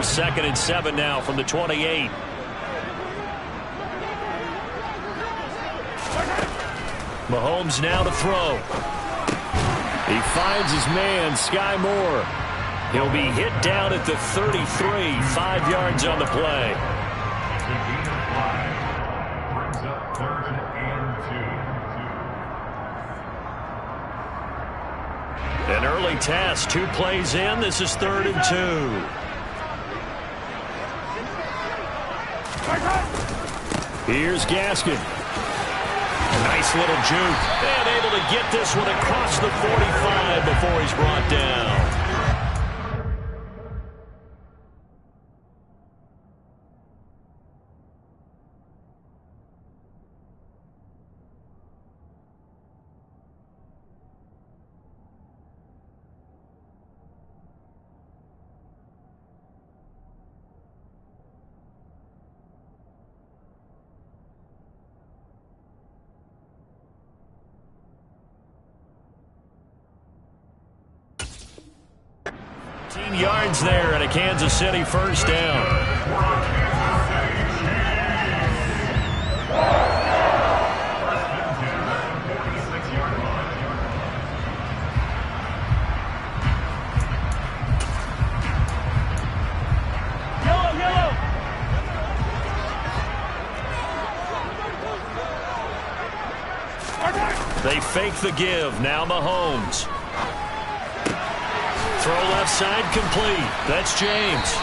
Bears 2nd and 7 now from the 28. Mahomes now to throw. He finds his man, Sky Moore. He'll be hit down at the 33, 5 yards on the play. Brings up 3rd and 2. An early test, 2 plays in. This is 3rd and 2. Here's Gaskin. Nice little juke. And able to get this one across the 45 before he's brought down. Yards there and a Kansas City first down. They fake the give. Now Mahomes. Throw left side complete. That's James.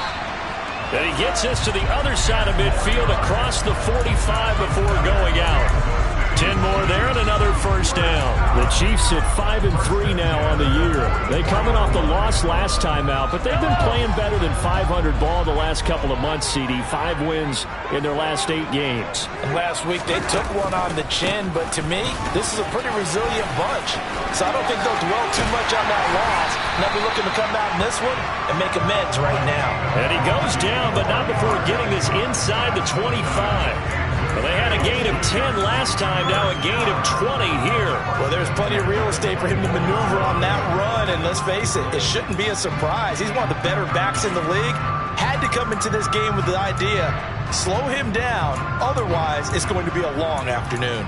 And he gets this to the other side of midfield across the 45 before going out. 10 more there and another first down. The Chiefs at 5-3 now on the year. They coming off the loss last time out, but they've been playing better than 500 ball the last couple of months, CD. 5 wins in their last 8 games. And last week they took one on the chin, but to me, this is a pretty resilient bunch. So I don't think they'll dwell too much on that loss. And they'll be looking to come out in this one and make amends right now. And he goes down, but not before getting this inside the 25. Well, they had a gain of 10 last time, now a gain of 20 here. Well, there's plenty of real estate for him to maneuver on that run, and let's face it, it shouldn't be a surprise. He's one of the better backs in the league. Had to come into this game with the idea, slow him down, otherwise it's going to be a long afternoon.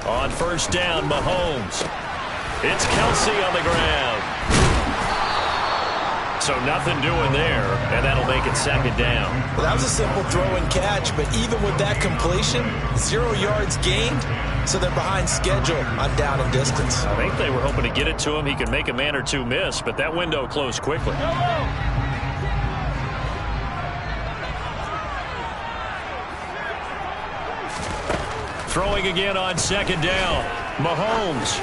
On first down, Mahomes. It's Kelsey on the ground. So nothing doing there, and that'll make it 2nd down. Well, that was a simple throw and catch, but even with that completion, 0 yards gained, so they're behind schedule on down and distance. I think they were hoping to get it to him. He could make a man or two miss, but that window closed quickly. Throwing again on 2nd down. Mahomes.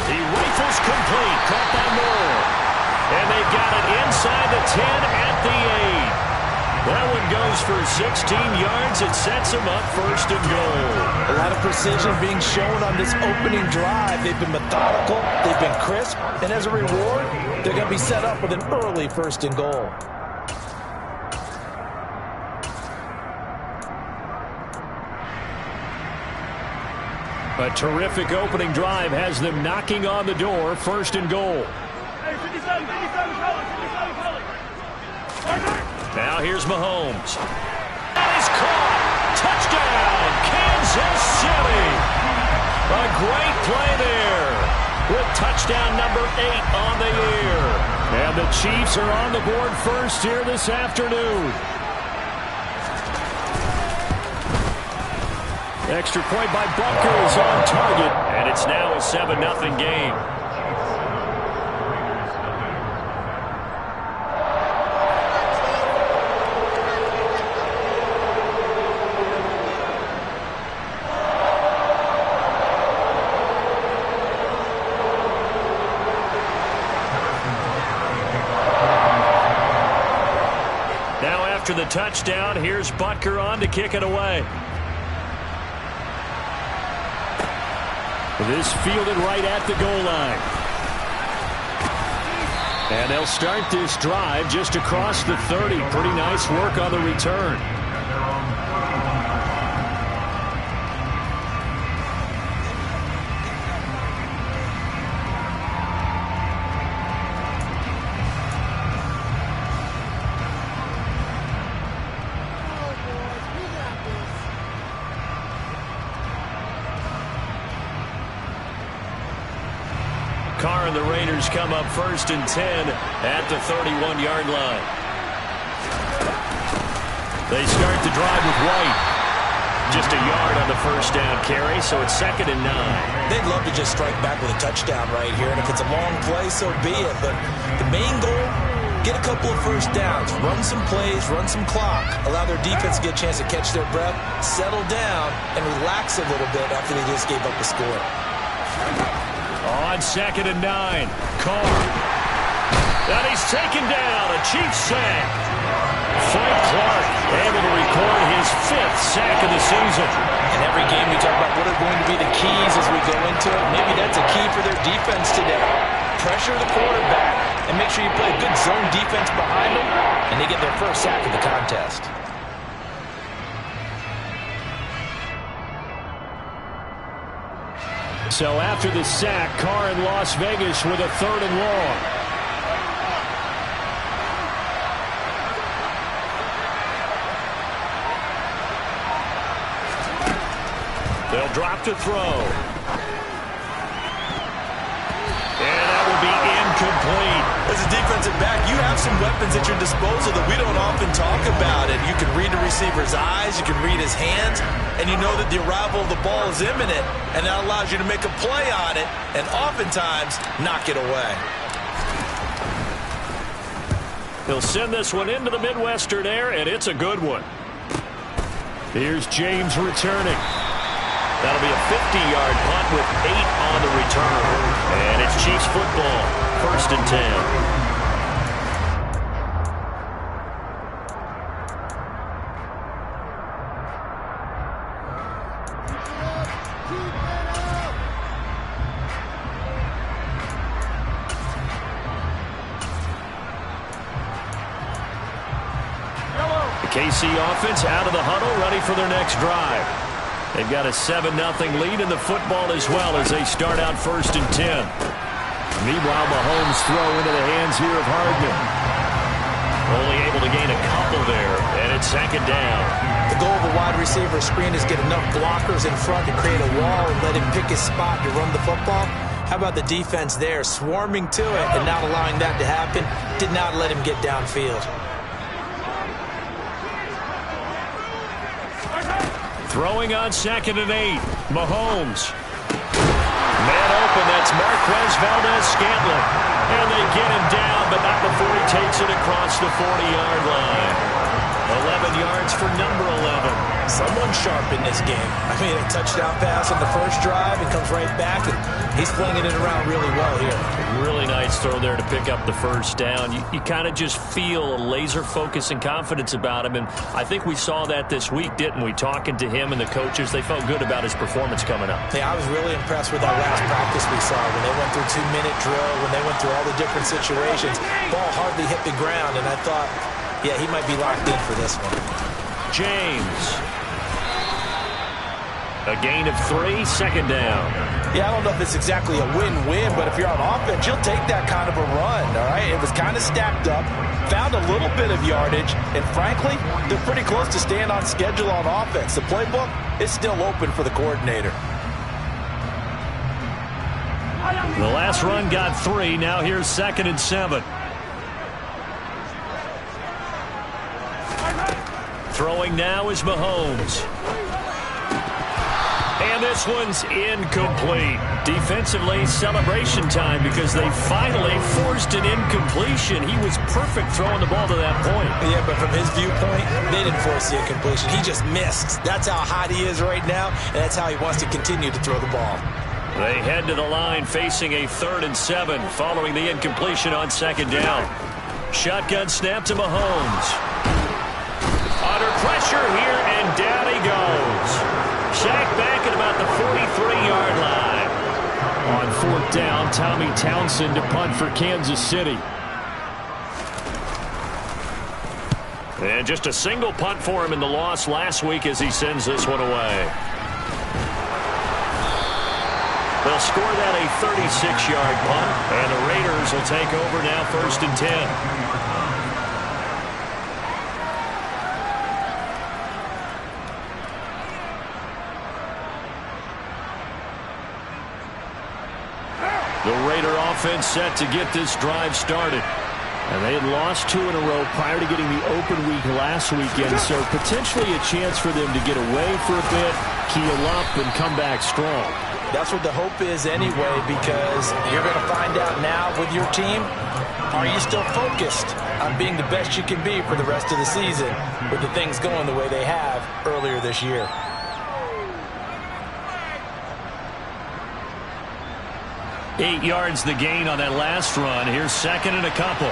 He rifles complete. Caught by Moore. And they've got it inside the 10 at the 8. That one goes for 16 yards. It sets him up 1st and goal. A lot of precision being shown on this opening drive. They've been methodical. They've been crisp. And as a reward, they're going to be set up with an early 1st and goal. A terrific opening drive has them knocking on the door. 1st and goal. Now here's Mahomes. That is caught. Touchdown, Kansas City. A great play there with touchdown number 8 on the year. And the Chiefs are on the board first here this afternoon. Extra point by Bunker is on target, and it's now a 7-0 game. Now after the touchdown, here's Butker on to kick it away. This fielded right at the goal line. And they'll start this drive just across the 30. Pretty nice work on the return. Carr, and the Raiders come up 1st and 10 at the 31-yard line. They start the drive with White. Just a yard on the first down carry, so it's 2nd and 9. They'd love to just strike back with a touchdown right here, and if it's a long play, so be it. But the main goal, get a couple of first downs, run some plays, run some clock, allow their defense to get a chance to catch their breath, settle down, and relax a little bit after they just gave up a score. On 2nd and 9, Carr. And he's taken down, a Chiefs sack. Frank Clark able to record his 5th sack of the season. In every game we talk about what are going to be the keys as we go into it. Maybe that's a key for their defense today. Pressure the quarterback and make sure you play a good zone defense behind them, and they get their first sack of the contest. So after the sack, Carr in Las Vegas with a 3rd and long. They'll drop to throw. And that will be incomplete. As a defensive back, you have some weapons at your disposal that we don't often talk about. And you can read the receiver's eyes, you can read his hands, and you know that the arrival of the ball is imminent, and that allows you to make a play on it and oftentimes knock it away. He'll send this one into the Midwestern air, and it's a good one. Here's James returning. That'll be a 50-yard punt with 8 on the return. And it's Chiefs football, 1st and 10. The KC offense out of the huddle, ready for their next drive. They've got a 7-0 lead in the football as well as they start out 1st and 10. Meanwhile, Mahomes throw into the hands here of Hardman. Only able to gain a couple there, and it's 2nd down. The goal of a wide receiver screen is get enough blockers in front to create a wall and let him pick his spot to run the football. How about the defense there, swarming to it and not allowing that to happen? Did not let him get downfield. Throwing on 2nd and 8. Mahomes. Man open, that's Marquez Valdez-Scantling. And they get him down, but not before he takes it across the 40-yard line. 11 yards for number 11. Someone sharp in this game. I mean, a touchdown pass on the first drive and comes right back, and he's flinging it around really well here. Really nice throw there to pick up the first down. You kind of just feel a laser focus and confidence about him, and I think we saw that this week, didn't we? Talking to him and the coaches, they felt good about his performance coming up. Yeah, I was really impressed with that last practice we saw when they went through 2-minute drill, when they went through all the different situations. Ball hardly hit the ground, and I thought, yeah, he might be locked in for this one. James. A gain of 3, 2nd down. Yeah, I don't know if it's exactly a win-win, but if you're on offense, you'll take that kind of a run, all right? It was kind of stacked up, found a little bit of yardage, and frankly, they're pretty close to staying on schedule on offense. The playbook is still open for the coordinator. The last run got 3. Now here's 2nd and 7. Throwing now is Mahomes. And this one's incomplete. Defensively, celebration time because they finally forced an incompletion. He was perfect throwing the ball to that point. Yeah, but from his viewpoint, they didn't force the incompletion. He just missed. That's how hot he is right now, and that's how he wants to continue to throw the ball. They head to the line facing a 3rd and 7 following the incompletion on 2nd down. Shotgun snap to Mahomes. Under pressure here, and down he goes. Sacked back at about the 43-yard line. On 4th down, Tommy Townsend to punt for Kansas City. And just a single punt for him in the loss last week as he sends this one away. They'll score that a 36-yard punt, and the Raiders will take over now 1st and 10. The Raider offense set to get this drive started. And they had lost 2 in a row prior to getting the open week last weekend, so potentially a chance for them to get away for a bit, keel up, and come back strong. That's what the hope is anyway, because you're going to find out now with your team, are you still focused on being the best you can be for the rest of the season with the things going the way they have earlier this year? Eight yards the gain on that last run. Here's second and a couple.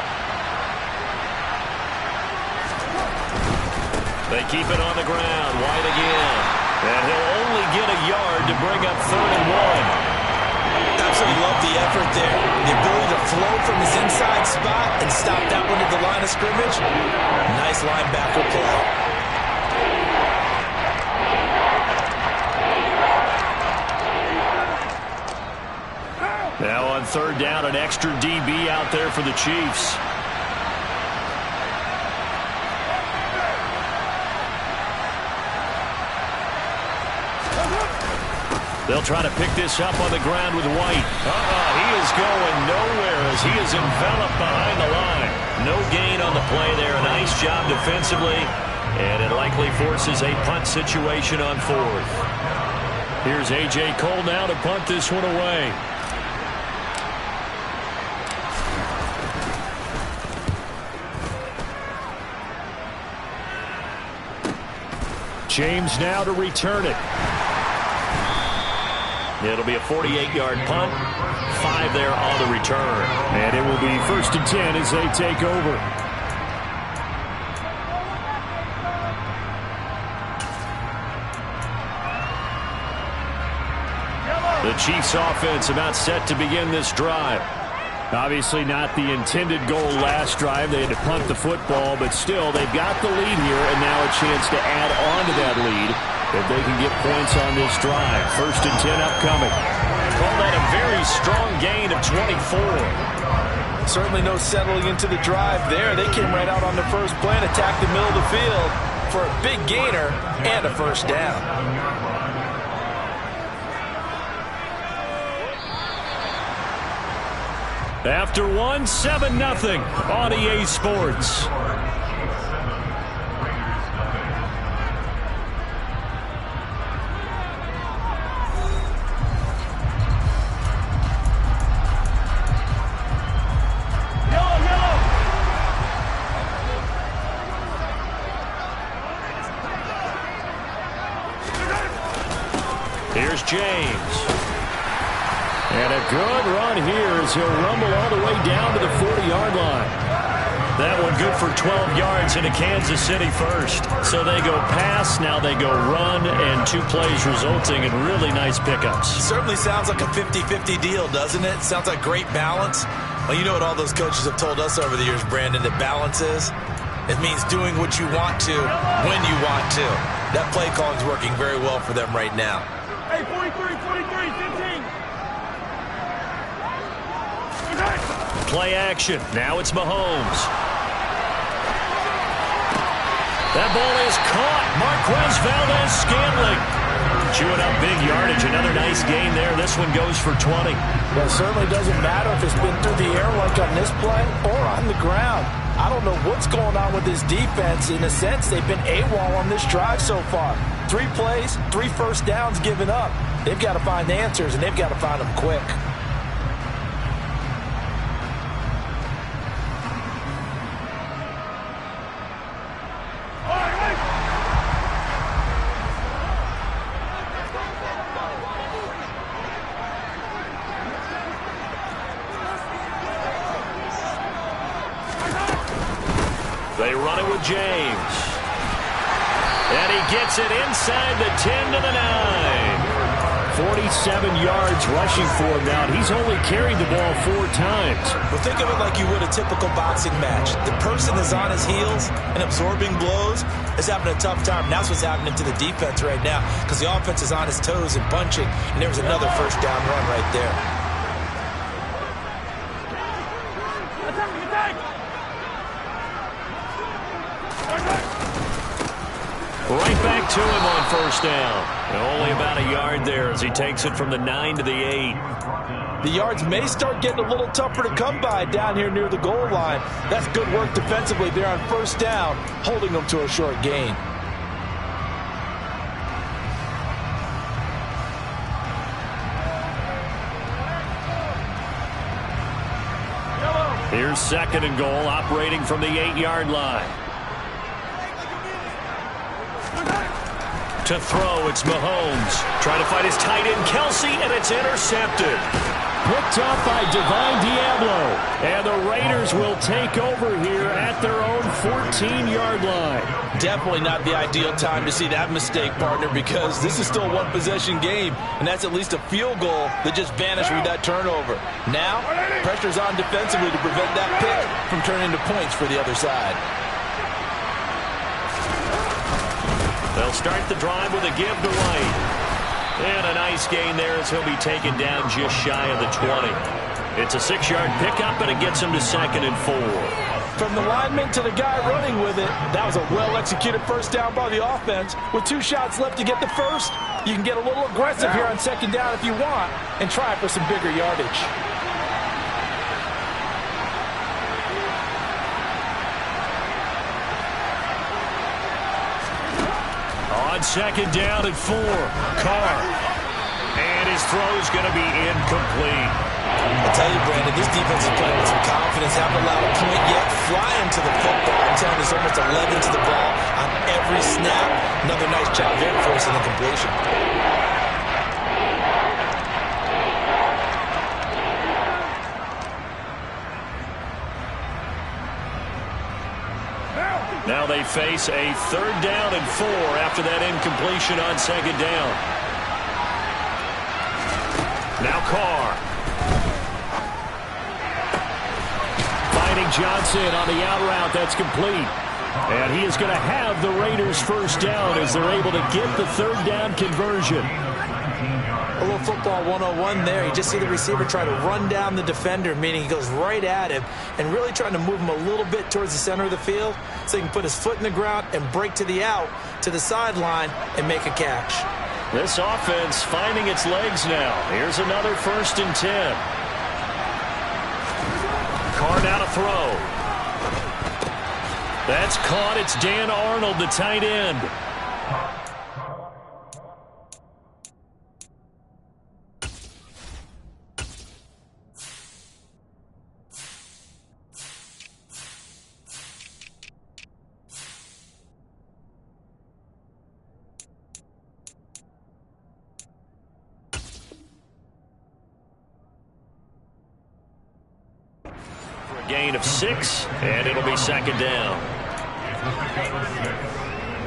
They keep it on the ground. White again. And he'll only get a yard to bring up 3rd and 1. Absolutely love the effort there. The ability to flow from his inside spot and stop that one at the line of scrimmage. Nice linebacker play. Now on 3rd down, an extra DB out there for the Chiefs. They'll try to pick this up on the ground with White. He is going nowhere as he is enveloped behind the line. No gain on the play there. A nice job defensively. And it likely forces a punt situation on 4th. Here's A.J. Cole now to punt this one away. James now to return it. It'll be a 48-yard punt. 5 there on the return. And it will be 1st and 10 as they take over. The Chiefs offense about set to begin this drive. Obviously not the intended goal last drive. They had to punt the football, but still they've got the lead here and now a chance to add on to that lead if they can get points on this drive. 1st and 10 upcoming. Call that a very strong gain of 24. Certainly no settling into the drive there. They came right out on the first play and attacked the middle of the field for a big gainer and a 1st down. After 1, 7-0 on EA Sports. Here's James. And a good run here as he'll rumble all the way down to the 40-yard line. That one good for 12 yards into Kansas City first. So they go pass, now they go run, and 2 plays resulting in really nice pickups. Certainly sounds like a 50-50 deal, doesn't it? Sounds like great balance. Well, you know what all those coaches have told us over the years, Brandon, that balance is? It means doing what you want to when you want to. That play calling is working very well for them right now. Hey, 43, 15. Play action. Now it's Mahomes. That ball is caught. Marquez Valdes-Scantling chewing up big yardage. Another nice gain there. This one goes for 20. Well, it certainly doesn't matter if it's been through the air like on this play or on the ground. I don't know what's going on with this defense. In a sense, they've been AWOL on this drive so far. 3 plays, 3 first downs given up. They've got to find answers, and they've got to find them quick. They run it with James. And he gets it inside the 10 to the 9. 47 yards rushing for him now. He's only carried the ball 4 times. Well, think of it like you would a typical boxing match. The person is on his heels and absorbing blows is having a tough time. That's what's happening to the defense right now because the offense is on his toes and punching, and there was another first down run right there. Right back to him on first down. Only about a yard there as he takes it from the 9 to the 8. The yards may start getting a little tougher to come by down here near the goal line. That's good work defensively there on first down, holding them to a short gain. Here's second and goal, operating from the 8-yard line. To throw, it's Mahomes. Trying to find his tight end, Kelsey, and it's intercepted. Picked up by Divine Diablo. And the Raiders will take over here at their own 14-yard line. Definitely not the ideal time to see that mistake, partner, because this is still a one-possession game, and that's at least a field goal that just vanished with that turnover. Now, pressure's on defensively to prevent that pick from turning into points for the other side. They'll start the drive with a give to White. And a nice gain there as he'll be taken down just shy of the 20. It's a 6-yard pickup, and it gets him to second and 4. From the lineman to the guy running with it, that was a well-executed first down by the offense. With 2 shots left to get the first, you can get a little aggressive here on second down if you want and try for some bigger yardage. On second down and 4, Carr. And his throw's going to be incomplete. I'll tell you, Brandon, this defense is playing with some confidence. Haven't allowed a point yet. Flying to the football. I'm telling you, there's almost 11 to the ball on every snap. Another nice job there for us in the completion. Now they face a 3rd down and 4 after that incompletion on second down. Now Carr. Finding Johnson on the out route. That's complete. And he is going to have the Raiders first down as they're able to get the 3rd down conversion. A little football 101 there. You just see the receiver try to run down the defender, meaning he goes right at him and really trying to move him a little bit towards the center of the field so he can put his foot in the ground and break to the out, to the sideline, and make a catch. This offense finding its legs now. Here's another 1st and 10. Carr now to throw. That's caught. It's Dan Arnold, the tight end. Gain of 6, and it'll be second down.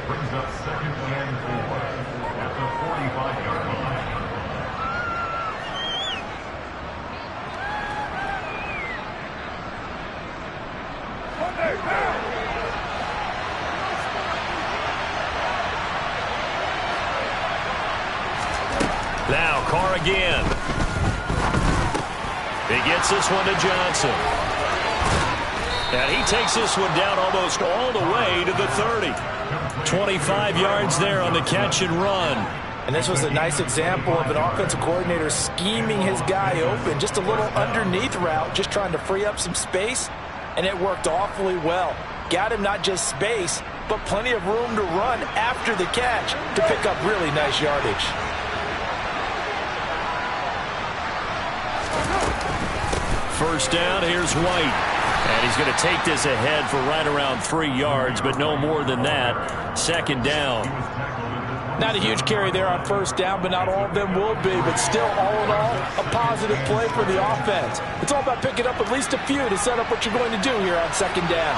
Brings up 2nd and 4 at the 45-yard line. Now Carr again. He gets this one to Johnson. And he takes this one down almost all the way to the 30. 25 yards there on the catch and run. And this was a nice example of an offensive coordinator scheming his guy open. Just a little underneath route, just trying to free up some space. And it worked awfully well. Got him not just space, but plenty of room to run after the catch to pick up really nice yardage. First down, here's White. And he's going to take this ahead for right around 3 yards, but no more than that. Second down. Not a huge carry there on first down, but not all of them will be. But still, all in all, a positive play for the offense. It's all about picking up at least a few to set up what you're going to do here on second down.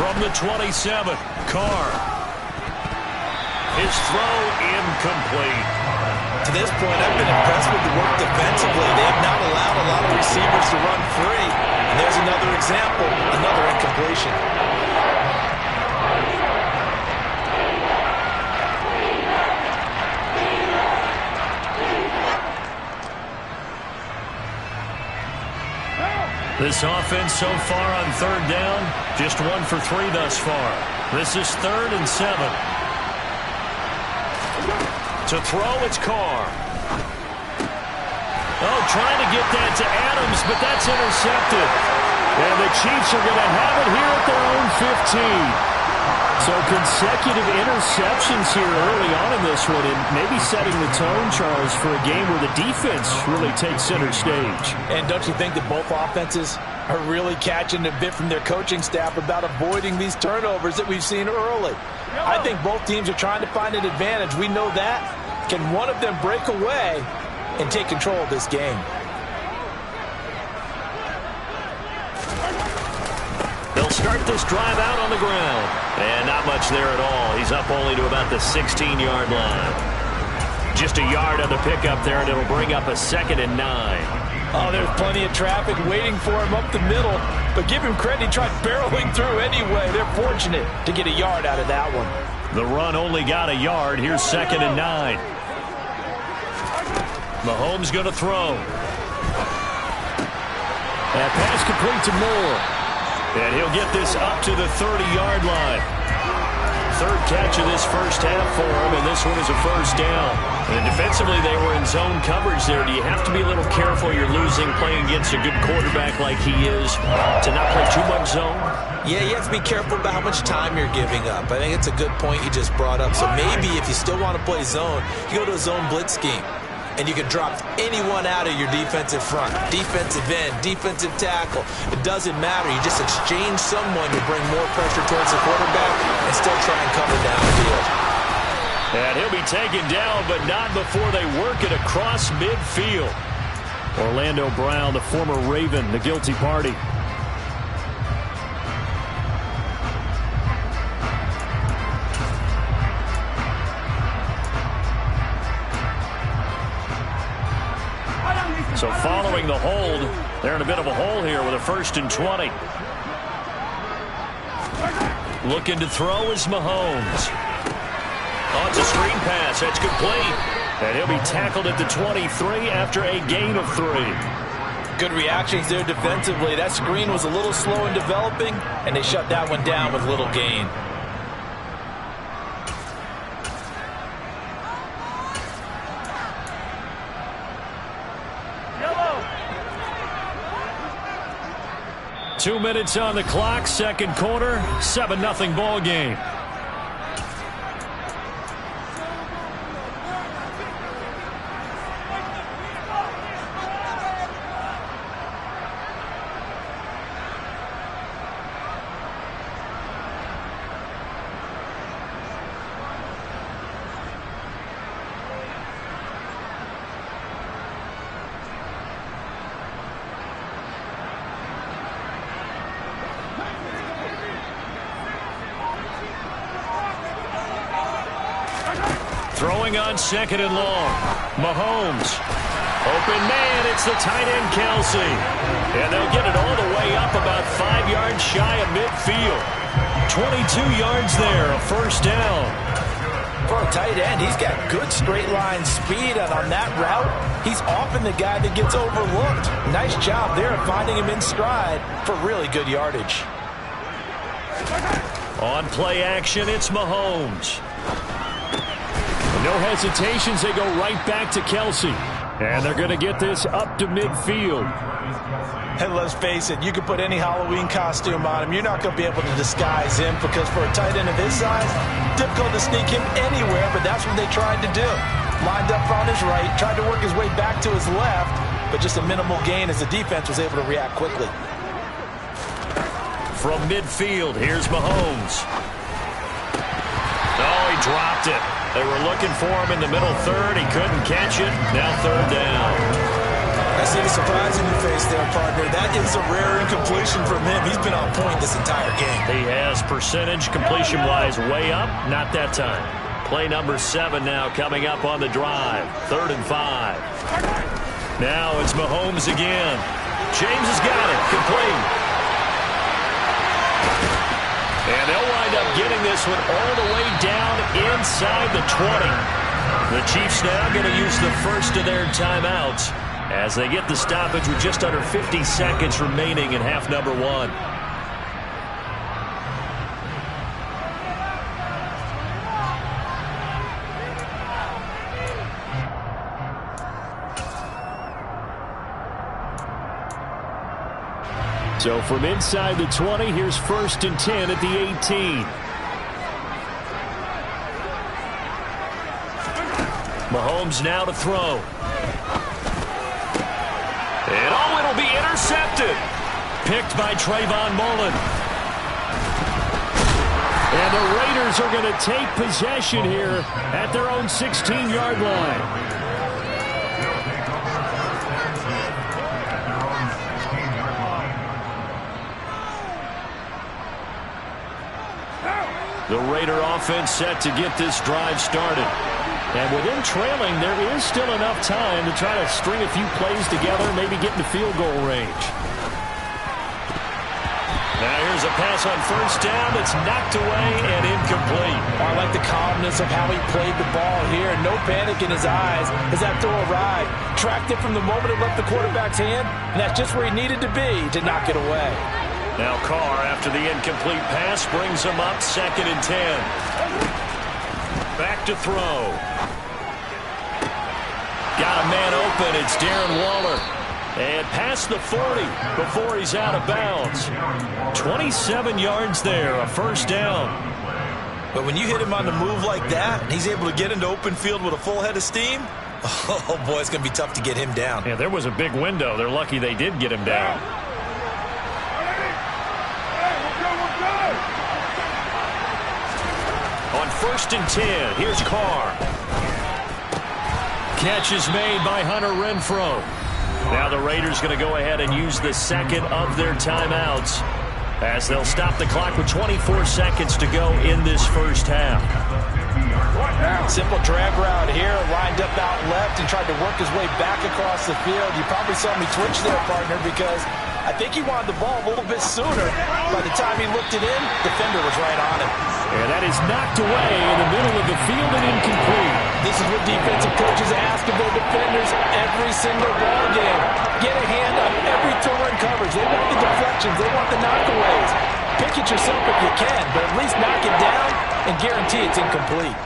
From the 27, Carr. His throw incomplete. To this point, I've been impressed with the work defensively. They have not allowed a lot of receivers to run free. And there's another example, another incompletion. This offense so far on third down, just 1 for 3 thus far. This is 3rd and 7. To throw, it's Carr. Oh, trying to get that to Adams, but that's intercepted. And the Chiefs are going to have it here at their own 15. So consecutive interceptions here early on in this one, and maybe setting the tone, Charles, for a game where the defense really takes center stage. And don't you think that both offenses are really catching a bit from their coaching staff about avoiding these turnovers that we've seen early? I think both teams are trying to find an advantage. We know that. Can one of them break away and take control of this game? They'll start this drive out on the ground. And not much there at all. He's up only to about the 16-yard line. Just a yard on the pickup there, and it'll bring up a 2nd and 9. Oh, there's plenty of traffic waiting for him up the middle. But give him credit, he tried barreling through anyway. They're fortunate to get a yard out of that one. The run only got a yard. Here's 2nd and 9. Mahomes going to throw. That pass complete to Moore. And he'll get this up to the 30-yard line. 3rd catch of this first half for him, and this one is a first down. And defensively, they were in zone coverage there. Do you have to be a little careful you're losing playing against a good quarterback like he is to not play too much zone? Yeah, you have to be careful about how much time you're giving up. I think it's a good point you just brought up. So maybe if you still want to play zone, you go to a zone blitz scheme. And you can drop anyone out of your defensive front. Defensive end, defensive tackle. It doesn't matter. You just exchange someone to bring more pressure towards the quarterback and still try and cover downfield. And he'll be taken down, but not before they work it across midfield. Orlando Brown, the former Raven, the guilty party. So following the hold, they're in a bit of a hole here with a 1st and 20. Looking to throw is Mahomes. Oh, it's a screen pass. That's complete. And he'll be tackled at the 23 after a gain of 3. Good reactions there defensively. That screen was a little slow in developing, and they shut that one down with little gain. Yellow. 2 minutes on the clock, 2nd quarter, 7-0 ball game. Throwing on 2nd and long. Mahomes. Open man. It's the tight end, Kelsey. And they'll get it all the way up about 5 yards shy of midfield. 22 yards there. A first down. For a tight end, he's got good straight line speed, and on that route, he's often the guy that gets overlooked. Nice job there of finding him in stride for really good yardage. On play action, it's Mahomes. No hesitations, they go right back to Kelsey. And they're going to get this up to midfield. And let's face it, you can put any Halloween costume on him. You're not going to be able to disguise him because for a tight end of his size, difficult to sneak him anywhere, but that's what they tried to do. Lined up on his right, tried to work his way back to his left, but just a minimal gain as the defense was able to react quickly. From midfield, here's Mahomes. Oh, he dropped it. They were looking for him in the middle third. He couldn't catch it. Now 3rd down. I see the surprise in your face there, partner. That is a rare incompletion from him. He's been on point this entire game. He has percentage completion-wise way up. Not that time. Play number 7 now coming up on the drive. 3rd and 5. Now it's Mahomes again. James has got it. Complete. And they'll wind up getting this one all the way down inside the 20. The Chiefs now going to use the first of their timeouts as they get the stoppage with just under 50 seconds remaining in half number one. So from inside the 20, here's 1st and 10 at the 18. Mahomes now to throw. And it'll be intercepted. Picked by Trayvon Mullen. And the Raiders are going to take possession here at their own 16-yard line. The Raider offense set to get this drive started. And with them trailing, there is still enough time to try to string a few plays together, maybe get in the field goal range. Now here's a pass on 1st down that's knocked away and incomplete. I like the calmness of how he played the ball here. No panic in his eyes as that throw arrived. Tracked it from the moment it left the quarterback's hand, and that's just where he needed to be to knock it away. Now Carr, after the incomplete pass, brings him up 2nd and 10. Back to throw. Got a man open. It's Darren Waller. And past the 40 before he's out of bounds. 27 yards there, a 1st down. But when you hit him on the move like that, and he's able to get into open field with a full head of steam, oh boy, it's going to be tough to get him down. Yeah, there was a big window. They're lucky they did get him down. On 1st and 10, here's Carr. Catch is made by Hunter Renfrow. Now the Raiders going to go ahead and use the 2nd of their timeouts as they'll stop the clock with 24 seconds to go in this 1st half. Simple drag route here, lined up out left and tried to work his way back across the field. You probably saw me twitch there, partner, because I think he wanted the ball a little bit sooner. By the time he looked it in, the defender was right on him. And that is knocked away in the middle of the field and incomplete. This is what defensive coaches ask of their defenders every single ball game. Get a hand on every throw in coverage. They want the deflections. They want the knockaways. Pick it yourself if you can, but at least knock it down and guarantee it's incomplete.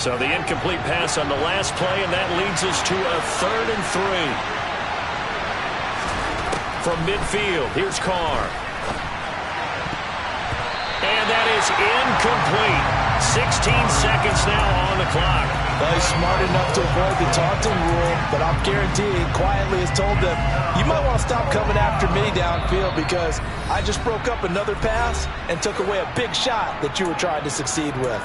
So the incomplete pass on the last play, and that leads us to a 3rd and 3. From midfield, here's Carr. And that is incomplete. 16 seconds now on the clock. Well, he's smart enough to avoid the taunting rule, but I'm guaranteeing quietly has told them, you might want to stop coming after me downfield because I just broke up another pass and took away a big shot that you were trying to succeed with.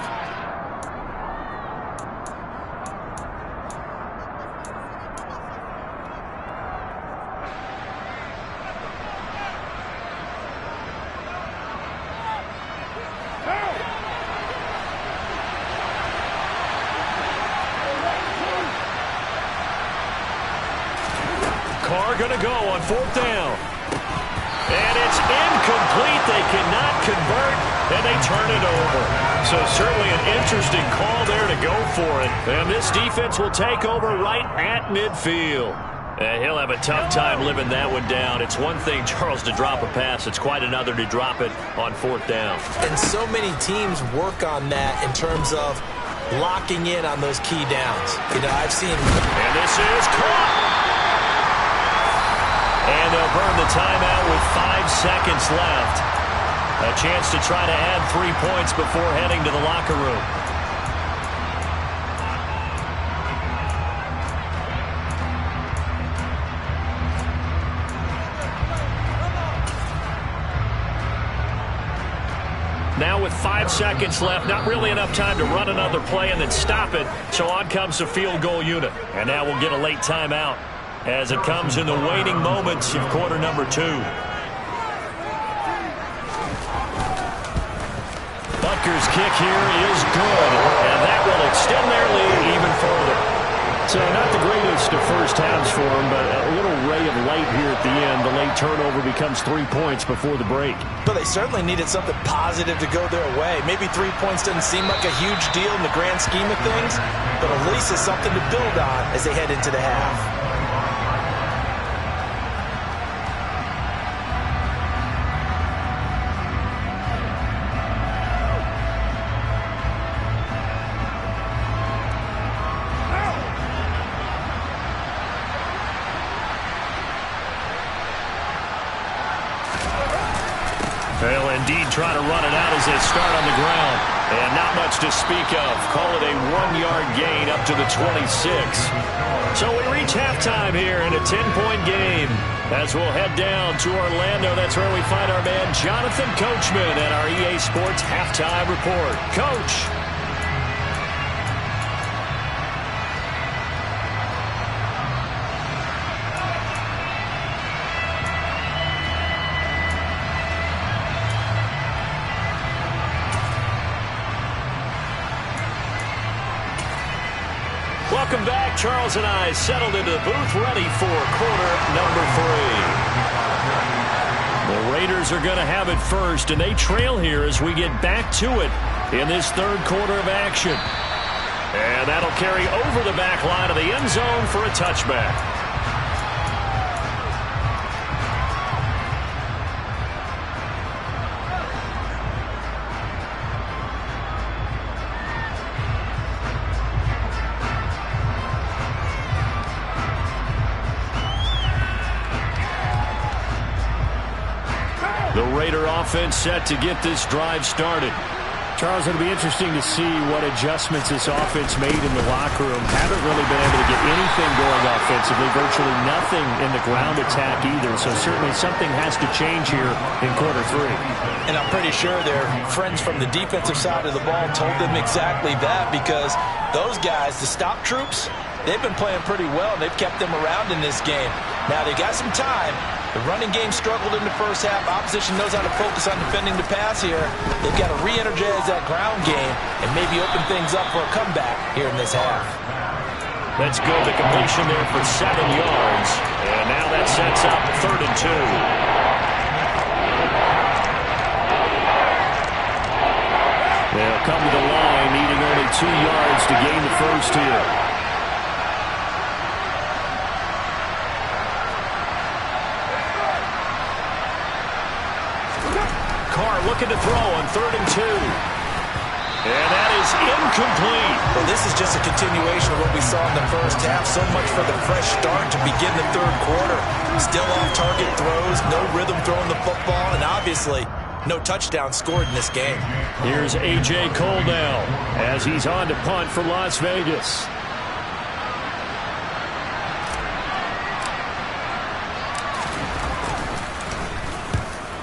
Carr going to go on 4th down. And it's incomplete. They cannot convert, and they turn it over. So certainly an interesting call there to go for it. And this defense will take over right at midfield. And he'll have a tough time living that one down. It's one thing, Charles, to drop a pass. It's quite another to drop it on 4th down. And so many teams work on that in terms of locking in on those key downs. You know, I've seen... And this is caught. And they'll burn the timeout with 5 seconds left. A chance to try to add 3 points before heading to the locker room. Now with 5 seconds left, not really enough time to run another play and then stop it. So on comes the field goal unit. And now we'll get a late timeout as it comes in the waning moments of quarter number 2. Butker's kick here is good, and that will extend their lead even further. So not the greatest of first halves for them, but a little ray of light here at the end. The late turnover becomes 3 points before the break. But they certainly needed something positive to go their way. Maybe 3 points doesn't seem like a huge deal in the grand scheme of things, but at least it's something to build on as they head into the half. trying to run it out as they start on the ground. And not much to speak of. Call it a 1-yard gain up to the 26. So we reach halftime here in a 10-point game. As we'll head down to Orlando, that's where we find our man Jonathan Coachman at our EA Sports Halftime Report. Coach. Welcome back. Charles and I settled into the booth, ready for quarter number 3. The Raiders are going to have it first, and they trail here as we get back to it in this third quarter of action. And that'll carry over the back line of the end zone for a touchback. The Raider offense set to get this drive started. Charles, it'll be interesting to see what adjustments this offense made in the locker room. Haven't really been able to get anything going offensively, virtually nothing in the ground attack either. So certainly something has to change here in quarter 3. And I'm pretty sure their friends from the defensive side of the ball told them exactly that, because those guys, the stop troops, they've been playing pretty well, and they've kept them around in this game. Now, they got some time. The running game struggled in the first half. Opposition knows how to focus on defending the pass here. They've got to re-energize that ground game and maybe open things up for a comeback here in this half. Let's go. The completion there for 7 yards. And now that sets up 3rd and 2. They'll come to the line, needing only 2 yards to gain the first here. Looking to throw on 3rd and 2. And that is incomplete. Well, this is just a continuation of what we saw in the first half. So much for the fresh start to begin the third quarter. Still off-target throws, no rhythm throwing the football, and obviously no touchdown scored in this game. Here's A.J. Cole now as he's on to punt for Las Vegas.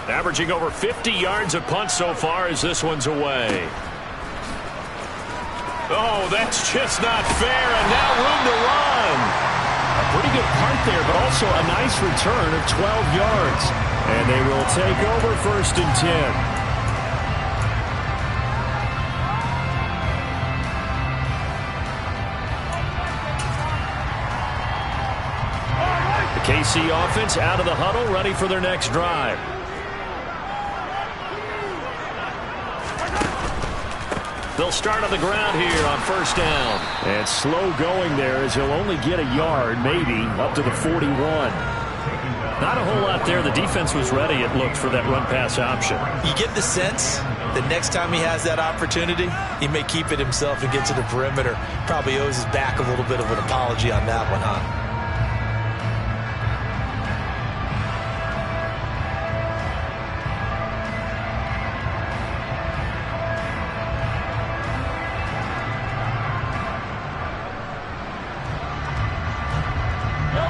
Averaging over 50 yards a punt so far as this one's away. Oh, that's just not fair, and now room to run. A pretty good punt there, but also a nice return of 12 yards. And they will take over 1st and 10. The KC offense out of the huddle, ready for their next drive. They'll start on the ground here on 1st down. And slow going there as he'll only get a yard, maybe, up to the 41. Not a whole lot there. The defense was ready, it looked, for that run-pass option. You get the sense that next time he has that opportunity, he may keep it himself and get to the perimeter. Probably owes his back a little bit of an apology on that one, huh?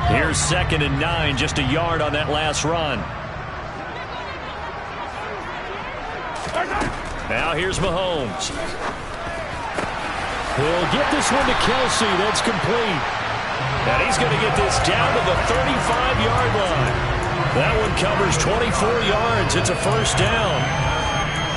Here's 2nd and 9, just a yard on that last run. Now here's Mahomes. He'll get this one to Kelsey. That's complete. And he's going to get this down to the 35-yard line. That one covers 24 yards. It's a 1st down.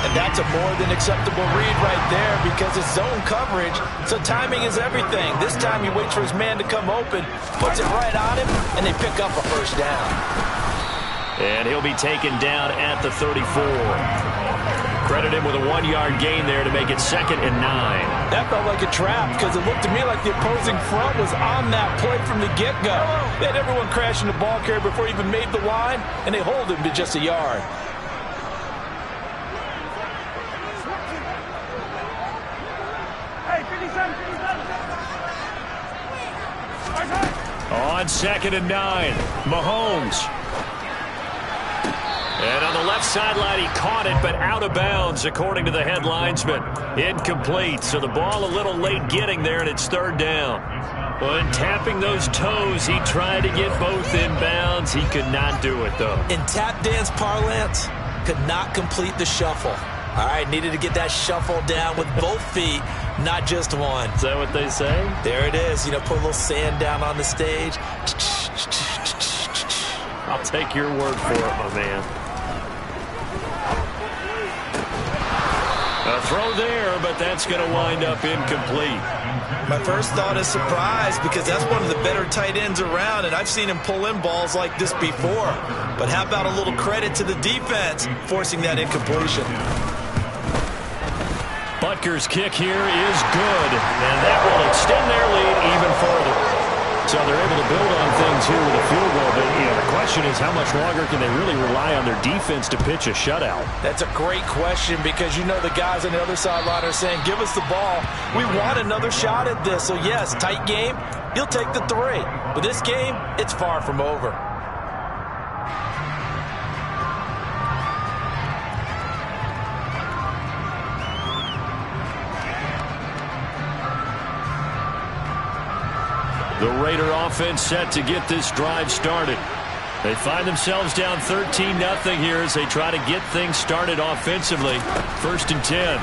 And that's a more than acceptable read right there, because it's zone coverage, so timing is everything. This time he waits for his man to come open, puts it right on him, and they pick up a 1st down. And he'll be taken down at the 34. Credit him with a 1-yard gain there to make it 2nd and 9. That felt like a trap, because it looked to me like the opposing front was on that play from the get-go. They had everyone crashing the ball carrier before he even made the line, and they hold him to just a yard. On 2nd and 9, Mahomes. And on the left sideline, he caught it, but out of bounds, according to the head linesman. Incomplete, so the ball a little late getting there, and it's third down. When tapping those toes, he tried to get both in bounds. He could not do it, though. In tap dance parlance, could not complete the shuffle. All right, needed to get that shuffle down with both feet, not just one. Is that what they say? There it is. You know, put a little sand down on the stage. I'll take your word for it, my man. A throw there, but that's going to wind up incomplete. My first thought is surprise, because that's one of the better tight ends around, and I've seen him pull in balls like this before. But how about a little credit to the defense forcing that incompletion? Butker's kick here is good, and that will extend their lead even further. So they're able to build on things here with a field goal, but the question is how much longer can they really rely on their defense to pitch a shutout? That's a great question, because you know the guys on the other sideline are saying, give us the ball. We want another shot at this. So yes, tight game, he'll take the 3. But this game, it's far from over. The Raider offense set to get this drive started. They find themselves down 13-0 here as they try to get things started offensively. 1st and 10.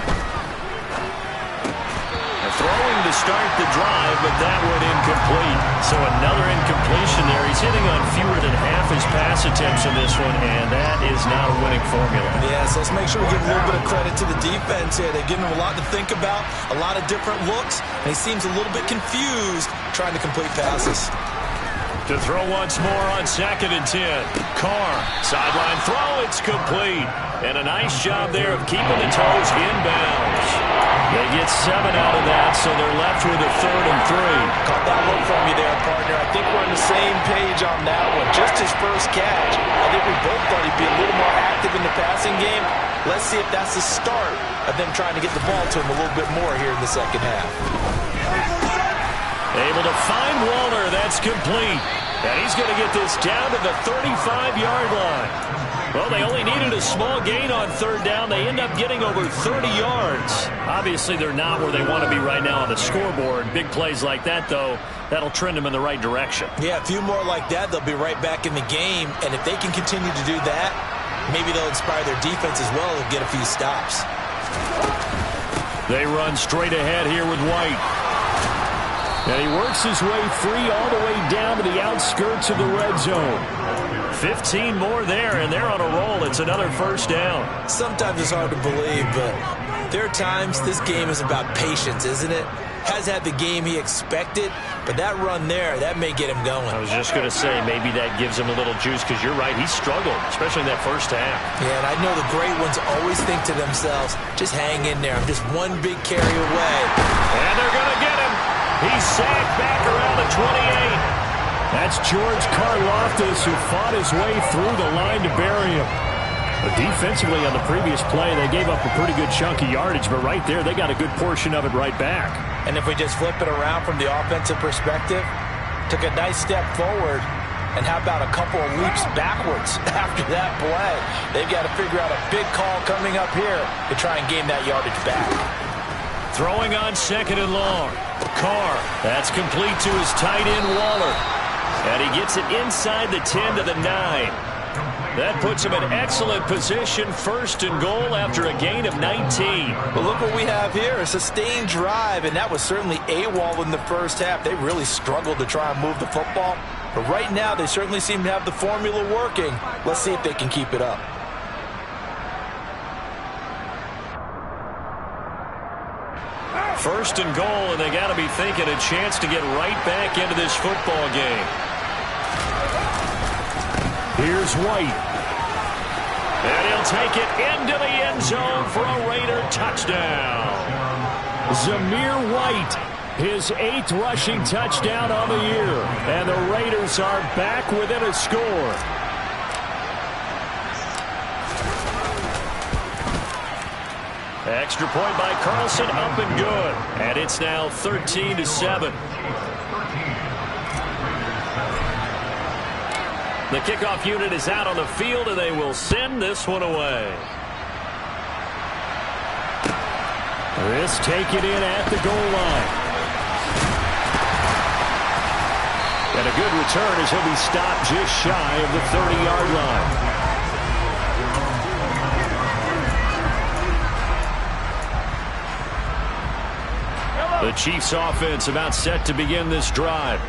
Throwing to start the drive, but that went incomplete. So another incompletion there. He's hitting on fewer than half his pass attempts in this one, and that is not a winning formula. Yeah, so let's make sure we give a little bit of credit to the defense here. They've given him a lot to think about, a lot of different looks, and he seems a little bit confused trying to complete passes. To throw once more on 2nd and 10. Carr, sideline throw, it's complete. And a nice job there of keeping the toes inbounds. They get 7 out of that, so they're left with a 3rd and 3. Caught that look from you there, partner. I think we're on the same page on that one. Just his first catch. I think we both thought he'd be a little more active in the passing game. Let's see if that's the start of them trying to get the ball to him a little bit more here in the second half. Able to find Waller. That's complete. And he's going to get this down to the 35-yard line. Well, they only needed a small gain on 3rd down. They end up getting over 30 yards. Obviously, they're not where they want to be right now on the scoreboard. Big plays like that, though, that'll trend them in the right direction. Yeah, a few more like that, they'll be right back in the game. And if they can continue to do that, maybe they'll inspire their defense as well and get a few stops. They run straight ahead here with White. And he works his way free all the way down to the outskirts of the red zone. 15 more there, and they're on a roll. It's another 1st down. Sometimes it's hard to believe, but there are times this game is about patience, isn't it? Has had the game he expected, but that run there, that may get him going. I was just going to say, maybe that gives him a little juice, because you're right, he struggled, especially in that 1st half. Yeah, and I know the great ones always think to themselves, just hang in there. I'm just one big carry away. And they're going to get him. He's sagged back around the 28. That's George Karlaftis, who fought his way through the line to bury him. But defensively on the previous play, they gave up a pretty good chunk of yardage, but right there, they got a good portion of it right back. And if we just flip it around from the offensive perspective, took a nice step forward, and how about a couple of leaps backwards after that play? They've got to figure out a big call coming up here to try and gain that yardage back. Throwing on 2nd and long. Carr, that's complete to his tight end, Waller. And he gets it inside the 10 to the 9. That puts him in excellent position, 1st and goal after a gain of 19. But look what we have here, a sustained drive, and that was certainly AWOL in the 1st half. They really struggled to try and move the football. But right now, they certainly seem to have the formula working. Let's see if they can keep it up. First and goal, and they got to be thinking a chance to get right back into this football game. Here's White. And he'll take it into the end zone for a Raider touchdown. Zamir White, his 8th rushing touchdown on the year. And the Raiders are back within a score. Extra point by Carlson, up and good. And it's now 13-7. The kickoff unit is out on the field, and they will send this one away. This taken in at the goal line. And a good return as he'll be stopped just shy of the 30-yard line. The Chiefs offense about set to begin this drive.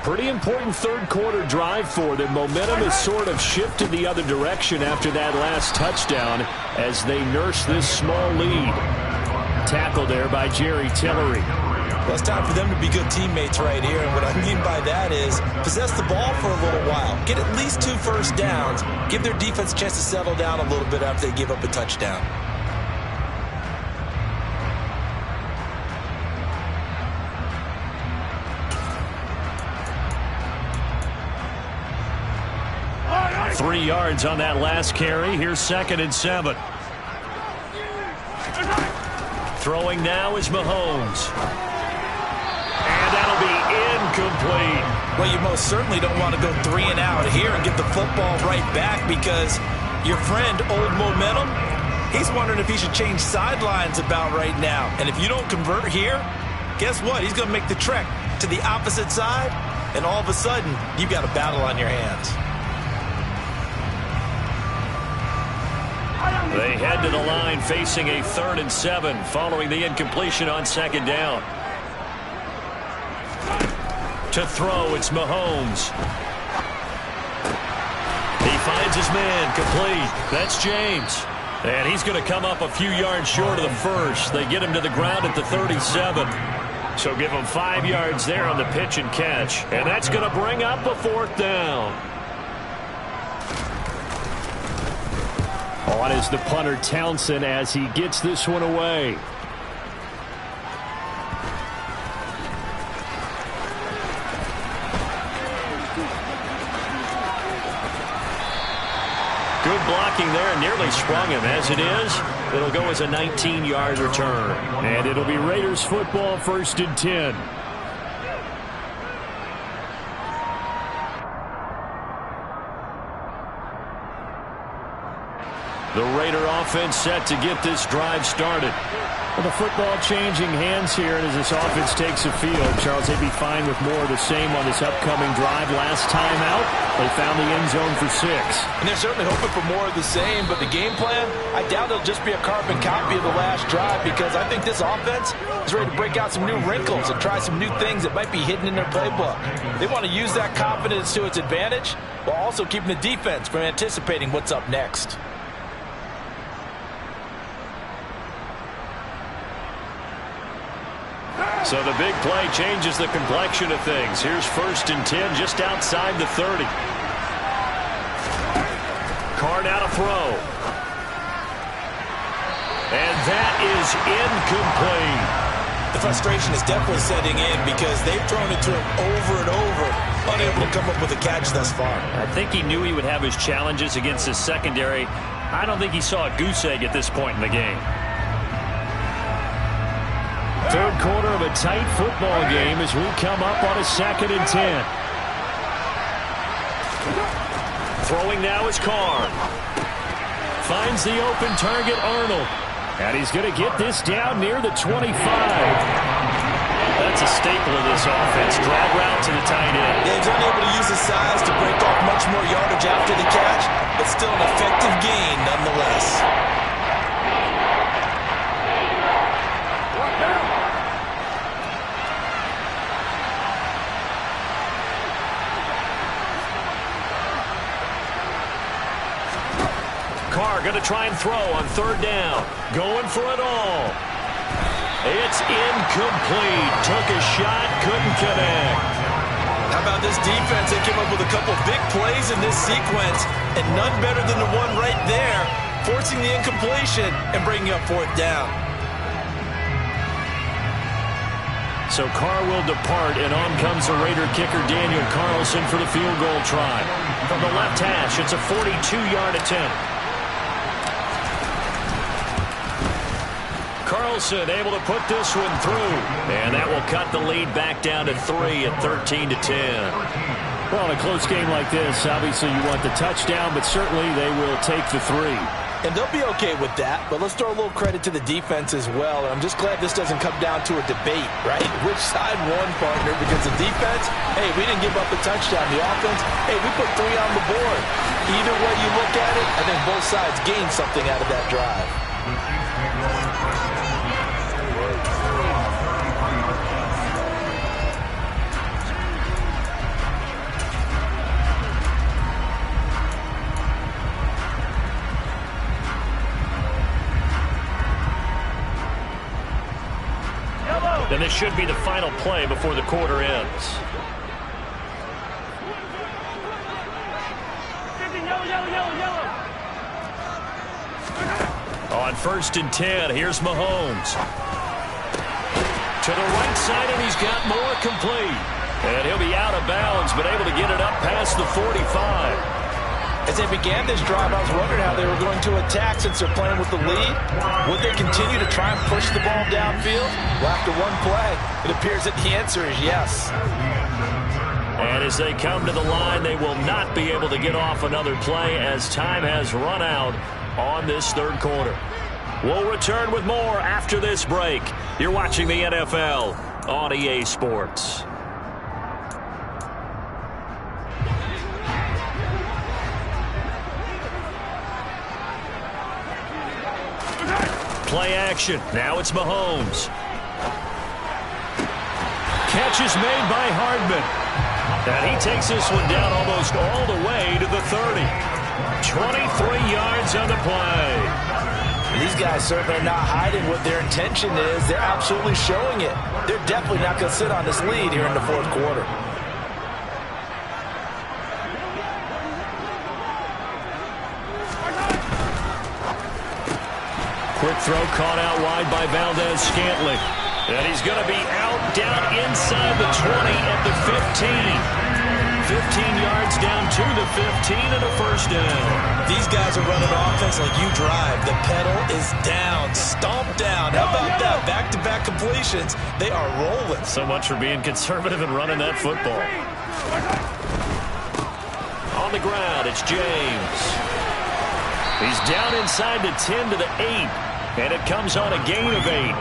Pretty important third quarter drive for them. Momentum has sort of shifted the other direction after that last touchdown as they nurse this small lead. Tackle there by Jerry Tillery. Well, it's time for them to be good teammates right here. And what I mean by that is possess the ball for a little while. Get at least 2 first downs. Give their defense a chance to settle down a little bit after they give up a touchdown. Three yards on that last carry. Here's 2nd and 7. Throwing now is Mahomes. And that'll be incomplete. Well, you most certainly don't want to go 3 and out here and get the football right back because your friend, Old Momentum, he's wondering if he should change sidelines about right now. And if you don't convert here, guess what? He's going to make the trek to the opposite side, and all of a sudden, you've got a battle on your hands. They head to the line facing a 3rd and 7 following the incompletion on 2nd down. To throw, it's Mahomes. He finds his man, complete. That's James. And he's going to come up a few yards short of the first. They get him to the ground at the 37. So give him 5 yards there on the pitch and catch. And that's going to bring up a 4th down. On is the punter Townsend as he gets this one away. Good blocking there, nearly sprung him. As it is, it'll go as a 19-yard return. And it'll be Raiders football, 1st and 10. The Raider offense set to get this drive started. Well, the football changing hands here, and as this offense takes the field, Charles, they'd be fine with more of the same on this upcoming drive. Last time out, they found the end zone for 6. And they're certainly hoping for more of the same, but the game plan, I doubt it'll just be a carbon copy of the last drive because I think this offense is ready to break out some new wrinkles and try some new things that might be hidden in their playbook. They want to use that confidence to its advantage while also keeping the defense from anticipating what's up next. So the big play changes the complexion of things. Here's 1st and 10 just outside the 30. Carr now to throw. And that is incomplete. The frustration is definitely setting in because they've thrown it to him over and over, unable to come up with a catch thus far. I think he knew he would have his challenges against his secondary. I don't think he saw a goose egg at this point in the game. Third quarter of a tight football game as we come up on a 2nd and 10. Throwing now is Carr. Finds the open target, Arnold. And he's going to get this down near the 25. That's a staple of this offense. Drag route to the tight end. Yeah, he's unable to use his size to break off much more yardage after the catch, but still an effective gain nonetheless. Carr going to try and throw on 3rd down. Going for it all. It's incomplete. Took a shot, couldn't connect. How about this defense? They came up with a couple big plays in this sequence, and none better than the one right there, forcing the incompletion and bringing up 4th down. So Carr will depart, and on comes the Raider kicker Daniel Carlson for the field goal try. From the left hash, it's a 42-yard attempt. Carlson able to put this one through. And that will cut the lead back down to 3 at 13-10. Well, in a close game like this, obviously you want the touchdown, but certainly they will take the 3. And they'll be okay with that, but let's throw a little credit to the defense as well. And I'm just glad this doesn't come down to a debate, right? Which side won, partner? Because the defense, hey, we didn't give up a touchdown. The offense, hey, we put 3 on the board. Either way you look at it, I think both sides gained something out of that drive. And this should be the final play before the quarter ends. On 1st and 10, here's Mahomes. To the right side, and he's got more complete. And he'll be out of bounds, but able to get it up past the 45. As they began this drive, I was wondering how they were going to attack since they're playing with the lead. Would they continue to try and push the ball downfield? Well, after one play, it appears that the answer is yes. And as they come to the line, they will not be able to get off another play as time has run out on this 3rd quarter. We'll return with more after this break. You're watching the NFL on EA Sports. Play action. Now it's Mahomes. Catch is made by Hardman. And he takes this one down almost all the way to the 30. 23 yards on the play. These guys certainly are not hiding what their intention is. They're absolutely showing it. They're definitely not going to sit on this lead here in the 4th quarter. Quick throw caught out wide by Valdez-Scantling. And he's going to be out down inside the 20 at the 15. 15 yards down to the 15 and a first down. These guys are running offense like you drive. The pedal is down, stomped down. How about that? Back-to-back completions. They are rolling. So much for being conservative and running that football. On the ground, it's James. He's down inside the 10 to the 8. And it comes on a gain of 8.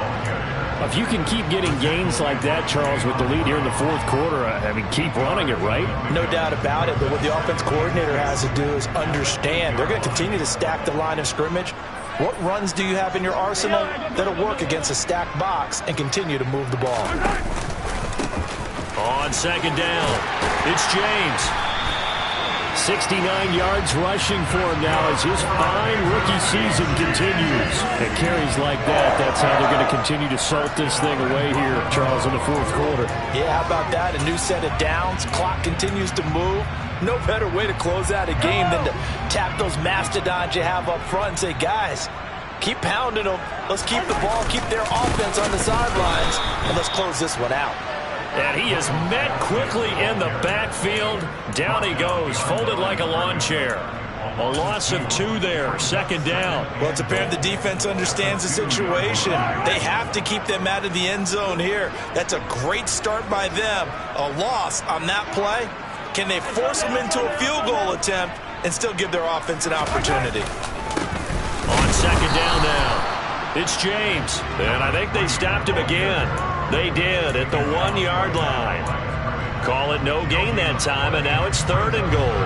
If you can keep getting gains like that, Charles, with the lead here in the 4th quarter, I mean, keep running it, right? No doubt about it, but what the offense coordinator has to do is understand. They're going to continue to stack the line of scrimmage. What runs do you have in your arsenal that'll work against a stacked box and continue to move the ball? On 2nd down, it's James. 69 yards rushing for him now as his fine rookie season continues. And carries like that, that's how they're going to continue to salt this thing away here, Charles, in the 4th quarter. Yeah, how about that? A new set of downs. Clock continues to move. No better way to close out a game than to tap those mastodons you have up front and say, guys, keep pounding them. Let's keep the ball, keep their offense on the sidelines, and let's close this one out. And he is met quickly in the backfield. Down he goes, folded like a lawn chair. A loss of 2 there, 2nd down. Well, it's apparent the defense understands the situation. They have to keep them out of the end zone here. That's a great start by them. A loss on that play. Can they force them into a field goal attempt and still give their offense an opportunity? On 2nd down now, it's James. And I think they stopped him again. They did at the 1-yard line. Call it no gain that time, and now it's 3rd and goal.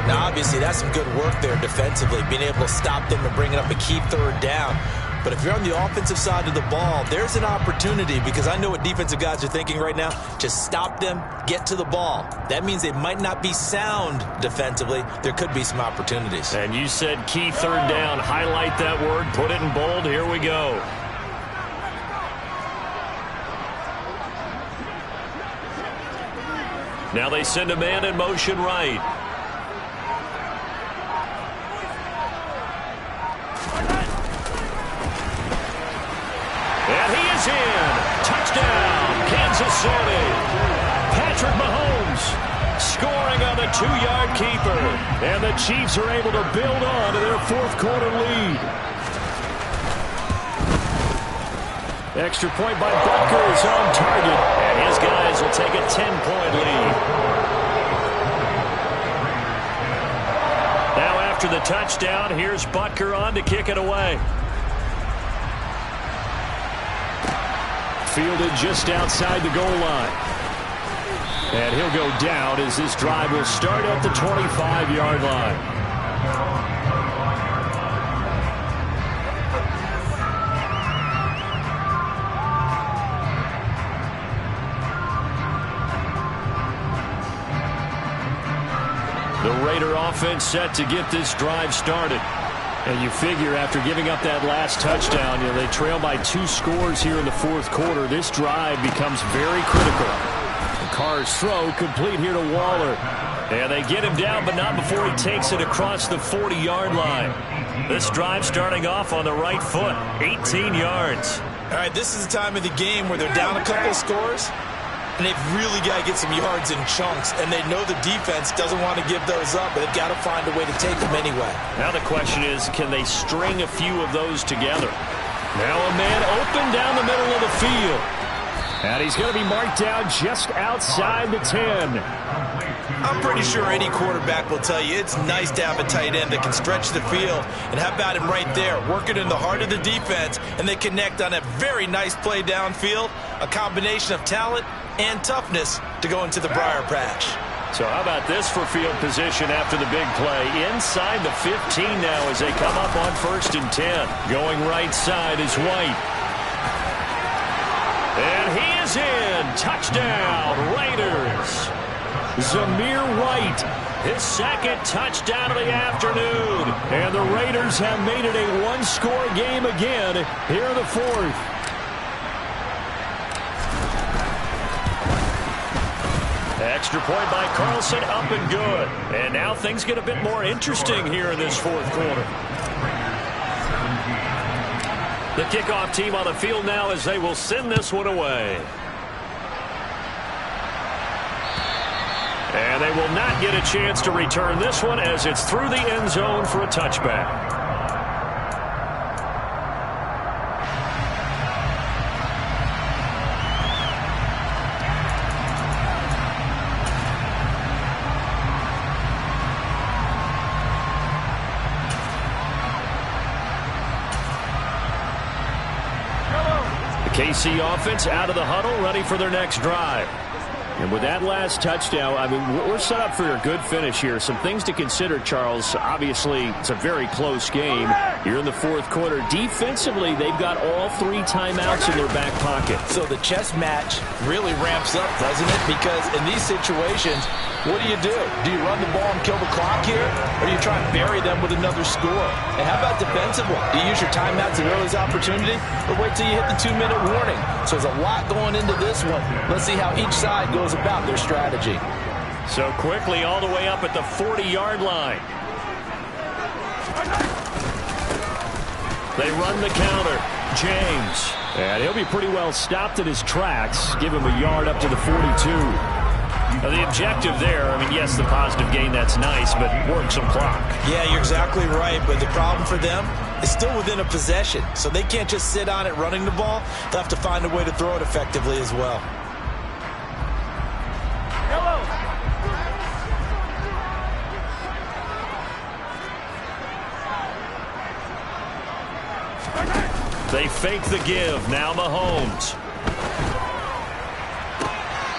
Now, obviously, that's some good work there defensively, being able to stop them and bring it up a key 3rd down. But if you're on the offensive side of the ball, there's an opportunity, because I know what defensive guys are thinking right now. Just stop them, get to the ball. That means they might not be sound defensively. There could be some opportunities. And you said key 3rd down. Highlight that word, put it in bold. Here we go. Now they send a man in motion right. And he is in. Touchdown, Kansas City. Patrick Mahomes scoring on the 2-yard keeper. And the Chiefs are able to build on to their 4th quarter lead. Extra point by Butker is on target. And his guys will take a 10-point lead. after the touchdown. Here's Butker on to kick it away. Fielded just outside the goal line. And he'll go down as this drive will start at the 25-yard line. The Raider offense set to get this drive started. And you figure after giving up that last touchdown, they trail by 2 scores here in the fourth quarter. This drive becomes very critical. The Carr's throw complete here to Waller. And they get him down, but not before he takes it across the 40-yard line. This drive starting off on the right foot, 18 yards. All right, this is the time of the game where they're down a couple of scores, and they've really got to get some yards in chunks, and they know the defense doesn't want to give those up, but they've got to find a way to take them anyway. Now the question is, can they string a few of those together? Now a man open down the middle of the field. And he's going to be marked down just outside the 10. I'm pretty sure any quarterback will tell you it's nice to have a tight end that can stretch the field. And how about him right there, working in the heart of the defense, and they connect on a very nice play downfield, a combination of talent and toughness to go into the briar patch. So how about this for field position after the big play? Inside the 15 now as they come up on 1st and 10. Going right side is White. And he is in. Touchdown, Raiders. Zamir White, his second touchdown of the afternoon. And the Raiders have made it a one-score game again here in the fourth. Extra point by Carlson, up and good. And now things get a bit more interesting here in this fourth quarter. The kickoff team on the field now as they will send this one away. And they will not get a chance to return this one as it's through the end zone for a touchback. KC offense out of the huddle, ready for their next drive. And with that last touchdown, I mean, we're set up for a good finish here. Some things to consider, Charles. Obviously, it's a very close game. You're in the fourth quarter. Defensively, they've got all 3 timeouts in their back pocket. So the chess match really ramps up, doesn't it? Because in these situations, what do? Do you run the ball and kill the clock here? Or do you try and bury them with another score? And how about defensively? Do you use your timeouts at earliest opportunity? Or wait till you hit the 2-minute warning? So there's a lot going into this one. Let's see how each side goes about their strategy. So quickly all the way up at the 40-yard line. They run the counter. James. And he'll be pretty well stopped in his tracks. Give him a yard up to the 42. Now the objective there, I mean, yes, the positive gain, that's nice, but work some clock. Yeah, you're exactly right, but the problem for them is still within a possession, so they can't just sit on it running the ball. They'll have to find a way to throw it effectively as well. They fake the give. Now Mahomes.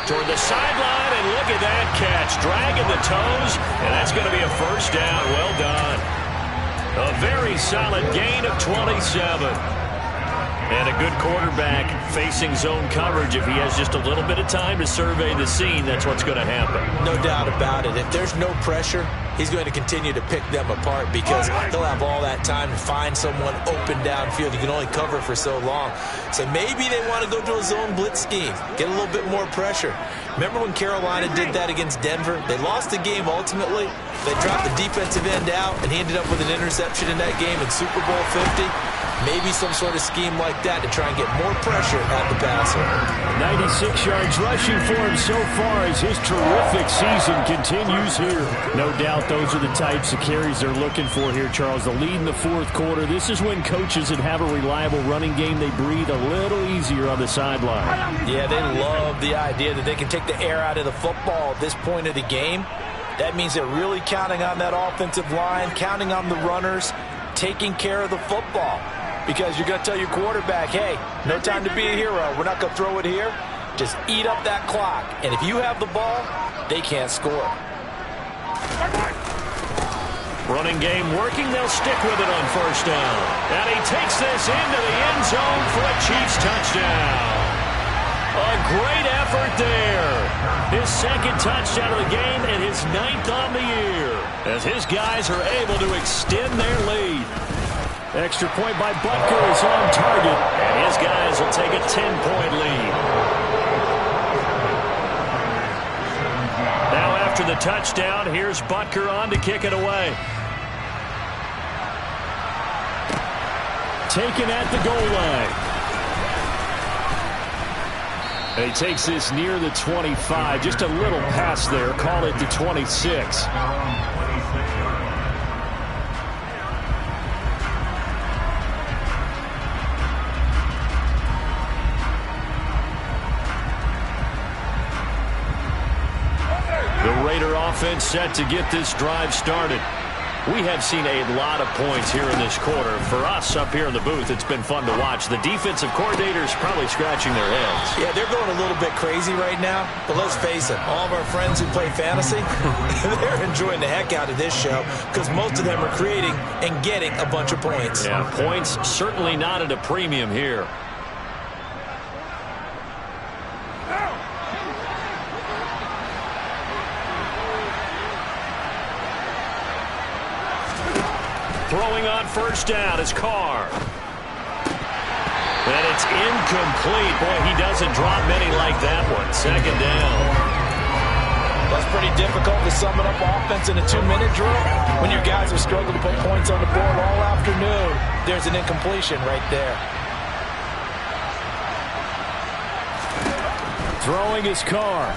Toward the sideline, and look at that catch. Dragging the toes, and that's going to be a first down. Well done. A very solid gain of 27. And a good quarterback facing zone coverage. If he has just a little bit of time to survey the scene, that's what's going to happen. No doubt about it. If there's no pressure, he's going to continue to pick them apart because he'll have all that time to find someone open downfield. You can only cover for so long. So maybe they want to go to a zone blitz scheme, get a little bit more pressure. Remember when Carolina did that against Denver? They lost the game ultimately. They dropped the defensive end out, and he ended up with an interception in that game in Super Bowl 50. Maybe some sort of scheme like that to try and get more pressure at the passer. 96 yards rushing for him so far as his terrific season continues here. No doubt those are the types of carries they're looking for here, Charles. The lead in the fourth quarter. This is when coaches that have a reliable running game, they breathe a little easier on the sideline. Yeah, they love the idea that they can take the air out of the football at this point of the game. That means they're really counting on that offensive line, counting on the runners, taking care of the football. Because you're going to tell your quarterback, hey, no time to be a hero. We're not going to throw it here. Just eat up that clock. And if you have the ball, they can't score. Running game working. They'll stick with it on first down. And he takes this into the end zone for a Chiefs touchdown. A great effort there. His second touchdown of the game and his 9th on the year, as his guys are able to extend their lead. Extra point by Butker is on target, and his guys will take a 10-point lead. Now after the touchdown, here's Butker on to kick it away. Taken at the goal line. And he takes this near the 25. Just a little pass there. Call it the 26. The Raider offense set to get this drive started. We have seen a lot of points here in this quarter. For us up here in the booth, it's been fun to watch. The defensive coordinators probably scratching their heads. Yeah, they're going a little bit crazy right now. But let's face it, all of our friends who play fantasy, they're enjoying the heck out of this show because most of them are creating and getting a bunch of points. Yeah, points certainly not at a premium here. Throwing on first down is Carr. And it's incomplete. Boy, he doesn't drop many like that one. Second down. That's pretty difficult to sum it up offense in a 2-minute drill. When your guys have struggled to put points on the board all afternoon, there's an incompletion right there. Throwing is Carr.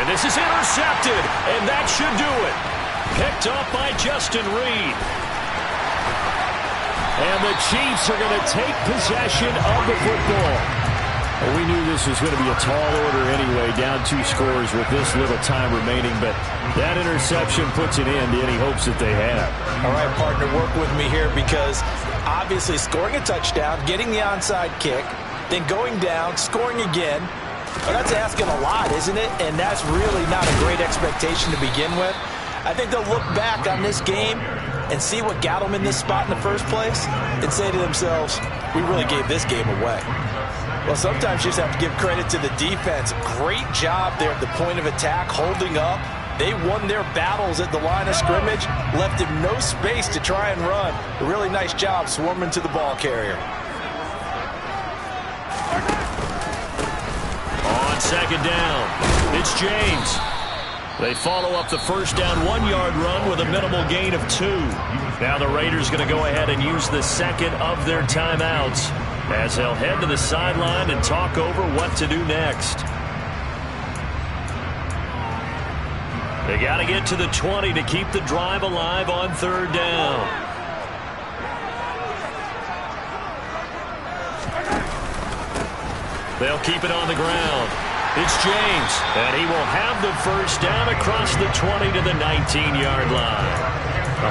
And this is intercepted. And that should do it. Picked up by Justin Reed. And the Chiefs are going to take possession of the football. Well, we knew this was going to be a tall order anyway, down 2 scores with this little time remaining. But that interception puts an end to any hopes that they have. All right, partner, work with me here because obviously scoring a touchdown, getting the onside kick, then going down, scoring again. Well, that's asking a lot, isn't it? And that's really not a great expectation to begin with. I think they'll look back on this game and see what got them in this spot in the first place and say to themselves, we really gave this game away. Well, sometimes you just have to give credit to the defense. Great job there at the point of attack, holding up. They won their battles at the line of scrimmage, left him no space to try and run. A really nice job swarming to the ball carrier. On second down, it's James. They follow up the first down 1-yard run with a minimal gain of 2. Now the Raiders going to go ahead and use the second of their timeouts as they'll head to the sideline and talk over what to do next. They got to get to the 20 to keep the drive alive on third down. They'll keep it on the ground. It's James, and he will have the first down across the 20 to the 19-yard line.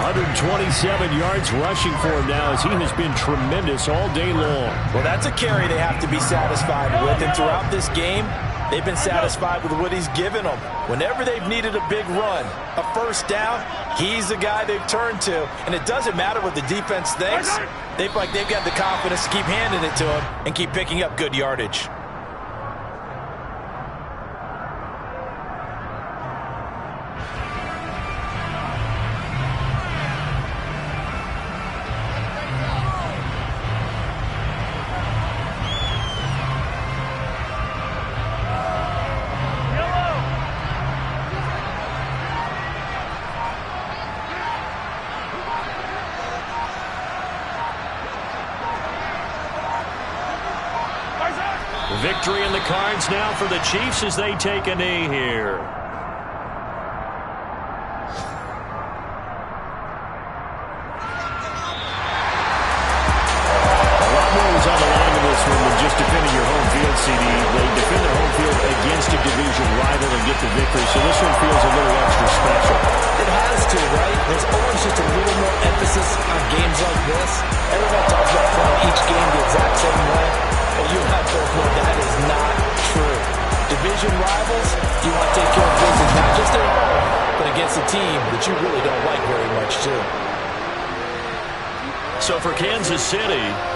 127 yards rushing for him now as he has been tremendous all day long. Well, that's a carry they have to be satisfied with, and throughout this game, they've been satisfied with what he's given them. Whenever they've needed a big run, a first down, he's the guy they've turned to, and it doesn't matter what the defense thinks. They've got the confidence to keep handing it to him and keep picking up good yardage. Victory in the cards now for the Chiefs as they take a knee here. A lot more was on the line to this one than just defending your home field, CD. They defend their home field against a division rival and get the victory, so this one feels a little extra special. It has to, right? There's always just a little more emphasis on games like this. Everyone talks about playing each game the exact same way, but you and I both know that is not true. Division rivals, you want to take care of business, not just at home, but against a team that you really don't like very much, too. So for Kansas City,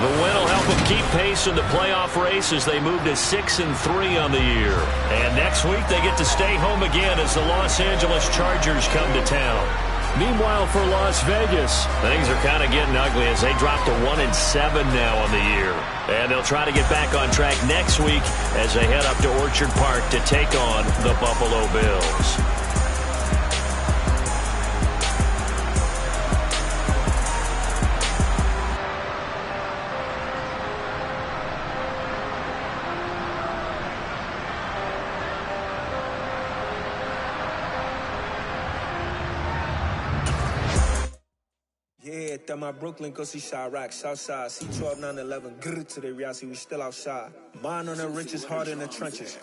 the win will help them keep pace in the playoff race as they move to 6-3 on the year. And next week, they get to stay home again as the Los Angeles Chargers come to town. Meanwhile, for Las Vegas, things are kind of getting ugly as they drop to 1-7 now on the year. And they'll try to get back on track next week as they head up to Orchard Park to take on the Buffalo Bills. Yeah, that my Brooklyn, go see Chirac, Southside, C12, 911, grrr to the reality, we still outside. Mine on the richest, heart in the trenches.